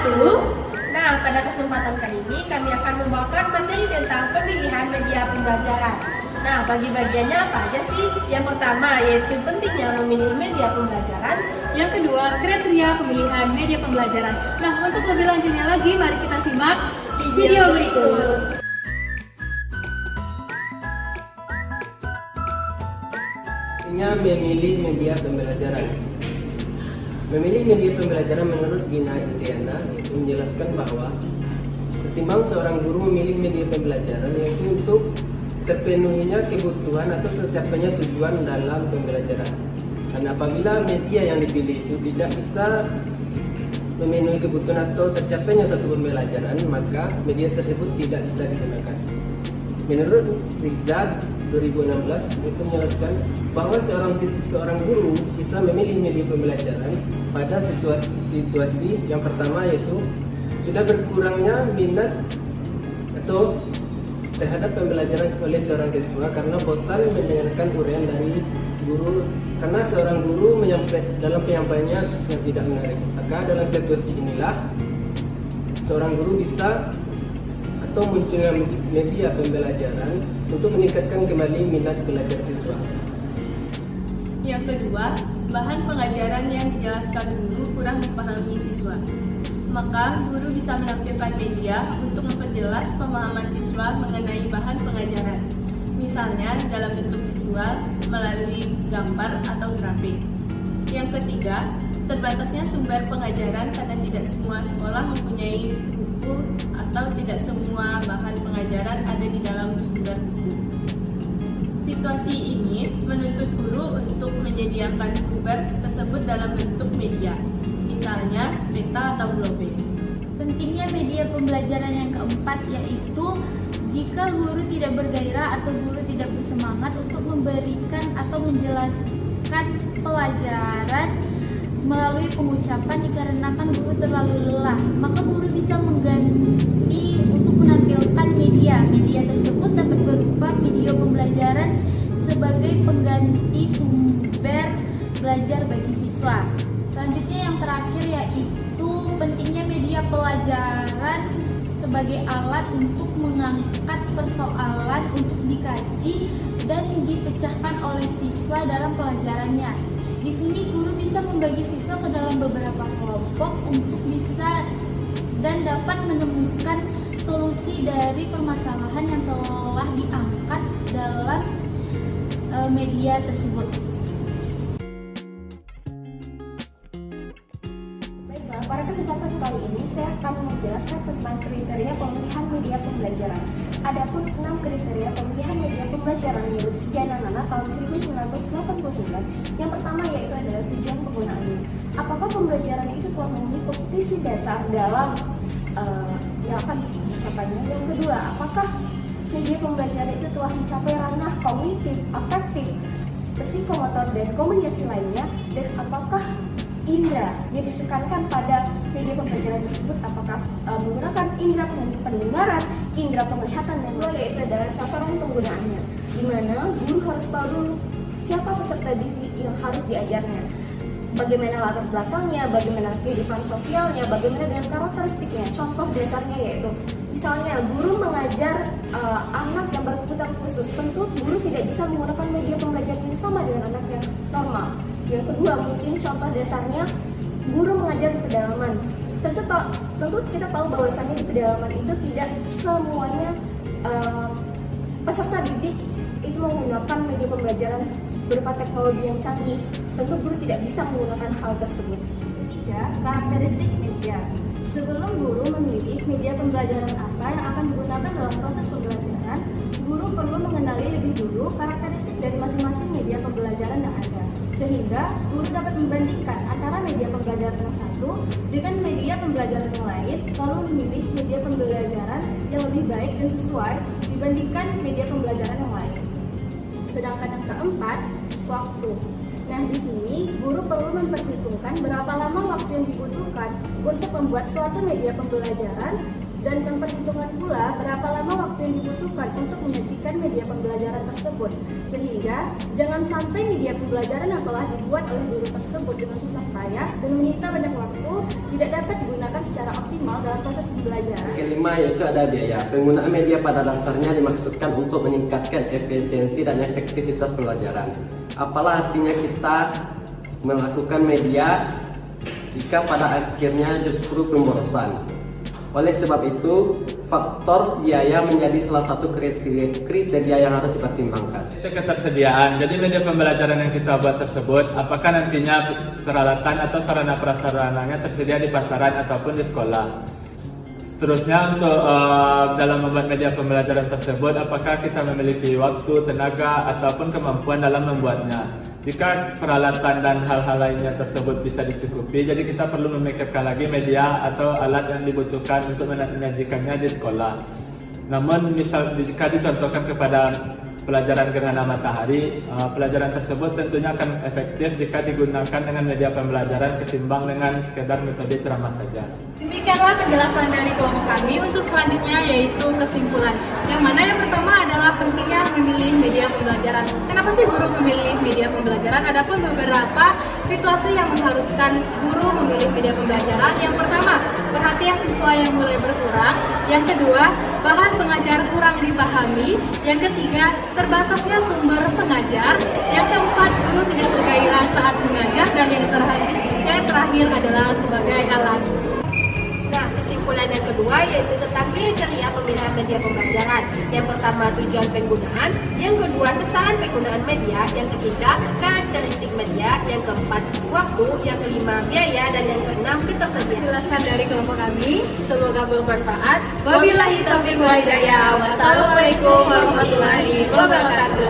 wabarakatuh. Nah, pada kesempatan kali ini kami akan membawakan materi tentang pemilihan media pembelajaran. Nah, bagi-bagiannya apa aja sih? Yang pertama yaitu pentingnya memilih media pembelajaran. Yang kedua, kriteria pemilihan media pembelajaran. Nah, untuk lebih lanjutnya lagi, mari kita simak video berikut. Pentingnya memilih media pembelajaran. Memilih media pembelajaran menurut Gina Indriana itu menjelaskan bahwa pertimbangan seorang guru memilih media pembelajaran yaitu untuk terpenuhinya kebutuhan atau tercapainya tujuan dalam pembelajaran. Karena apabila media yang dipilih itu tidak bisa memenuhi kebutuhan atau tercapainya satu pembelajaran, maka media tersebut tidak bisa digunakan. Menurut Riza 2016 itu menjelaskan bahwa seorang guru bisa memilih media pembelajaran pada situasi yang pertama yaitu sudah berkurangnya minat atau terhadap pembelajaran oleh seorang siswa karena bosan mendengarkan uraian dari guru karena seorang guru dalam penyampaiannya yang tidak menarik. Maka dalam situasi inilah seorang guru bisa atau munculnya media pembelajaran untuk meningkatkan kembali minat belajar siswa. Yang kedua, bahan pengajaran yang dijelaskan guru kurang dipahami siswa. Maka guru bisa menampilkan media untuk memperjelas pemahaman siswa mengenai bahan pengajaran. Misalnya dalam bentuk visual melalui gambar atau grafik. Yang ketiga, terbatasnya sumber pengajaran karena tidak semua sekolah mempunyai buku atau tidak semua bahan pengajaran ada di dalam sumber buku. Situasi ini menuntut guru untuk menyediakan sumber tersebut dalam bentuk media, misalnya peta atau globe. Pentingnya media pembelajaran yang keempat yaitu jika guru tidak bergairah atau guru tidak bersemangat untuk memberikan atau menjelaskan pelajaran melalui pengucapan dikarenakan guru terlalu lelah, maka guru bisa mengganti untuk menampilkan media. Media tersebut dapat berupa video pembelajaran sebagai pengganti sumber belajar bagi siswa. Selanjutnya yang terakhir yaitu pentingnya media pelajaran sebagai alat untuk mengangkat persoalan untuk dikaji dan dipecahkan oleh siswa dalam pelajarannya. Di sini guru bisa membagi siswa ke dalam beberapa kelompok untuk bisa dan dapat menemukan solusi dari permasalahan yang telah diangkat dalam media tersebut. Baiklah, pada kesempatan kali ini saya akan menjelaskan tentang kriteria pemilihan media pembelajaran. Adapun 6 kriteria pemilihan media pembelajaran menurut Sujana Nana tahun 1989. Yang pertama yaitu adalah tujuan penggunaannya. Apakah pembelajaran itu telah memenuhi kompetisi dasar dalam yang akan dicapainya? Yang kedua, apakah media pembelajaran itu telah mencapai ranah kognitif, afektif, psikomotor, dan komunikasi lainnya? Dan apakah indera yang ditekankan pada media pembelajaran tersebut apakah menggunakan indera pendengaran, indera penglihatan, dan kedua yaitu adalah sasaran penggunaannya, di mana guru harus tahu dulu siapa peserta didik yang harus diajarnya, bagaimana latar belakangnya, bagaimana kehidupan sosialnya, bagaimana dengan karakteristiknya. Contoh dasarnya yaitu misalnya guru mengajar anak yang berkebutuhan khusus, tentu guru tidak bisa menggunakan media pembelajaran yang sama dengan anak yang normal. Yang kedua, mungkin contoh dasarnya guru mengajar di pedalaman. Tentu kita tahu bahwasannya di pedalaman itu tidak semuanya peserta didik itu menggunakan media pembelajaran berupa teknologi yang canggih. Tentu guru tidak bisa menggunakan hal tersebut. Ketiga, karakteristik media. Sebelum guru memilih media pembelajaran apa yang akan digunakan dalam proses pembelajaran, guru perlu mengenali lebih dulu karakteristik dari masing-masing media pembelajaran yang ada, sehingga guru dapat membandingkan antara media pembelajaran yang satu dengan media pembelajaran yang lain, lalu memilih media pembelajaran yang lebih baik dan sesuai dibandingkan media pembelajaran yang lain. Sedangkan yang keempat, waktu. Nah, di sini guru perlu memperhitungkan berapa lama waktu yang dibutuhkan untuk membuat suatu media pembelajaran dan memperhitungkan pula berapa lama waktu yang dibutuhkan untuk menyajikan media pembelajaran tersebut. Sehingga jangan sampai media pembelajaran yang telah dibuat oleh guru tersebut dengan susah payah dan menyita banyak waktu tidak dapat digunakan secara optimal. maksimal dalam proses pembelajaran. Kelima yaitu ada biaya. Penggunaan media pada dasarnya dimaksudkan untuk meningkatkan efisiensi dan efektivitas pembelajaran. Apalah artinya kita melakukan media jika pada akhirnya justru pemborosan. Oleh sebab itu, faktor biaya menjadi salah satu kriteria yang harus dipertimbangkan. Itu ketersediaan. Jadi media pembelajaran yang kita buat tersebut, apakah nantinya peralatan atau sarana prasarananya tersedia di pasaran ataupun di sekolah. Seterusnya untuk dalam membuat media pembelajaran tersebut, apakah kita memiliki waktu, tenaga, ataupun kemampuan dalam membuatnya. Jika peralatan dan hal-hal lainnya tersebut bisa dicukupi, jadi kita perlu memikirkan lagi media atau alat yang dibutuhkan untuk menyajikannya di sekolah. Namun misal jika dicontohkan kepada pelajaran gerhana matahari, pelajaran tersebut tentunya akan efektif jika digunakan dengan media pembelajaran ketimbang dengan sekedar metode ceramah saja. Demikianlah penjelasan dari kelompok kami. Untuk selanjutnya yaitu kesimpulan. Yang mana yang pertama adalah pentingnya memilih media pembelajaran. Kenapa sih guru memilih media pembelajaran? Adapun beberapa situasi yang mengharuskan guru memilih media pembelajaran. Yang pertama, perhatian siswa yang mulai berkurang. Yang kedua, bahan pengajar kurang dipahami. Yang ketiga, terbatasnya sumber pengajar. Yang keempat, guru tidak bergairah saat mengajar. Dan yang terakhir adalah sebagai alat. Nah, kesimpulan yang kedua yaitu tentang kriteria pemilihan media pembelajaran. Yang pertama, tujuan penggunaan. Yang kedua, sasaran penggunaan media. Yang ketiga, karakteristik media. Yang keempat, waktu. Yang kelima, biaya. Dan yang keenam, ketersediaan. Penjelasan dari kelompok kami. Semoga bermanfaat. Wabillahi taufiq wal hidayah. Wassalamualaikum warahmatullahi wabarakatuh.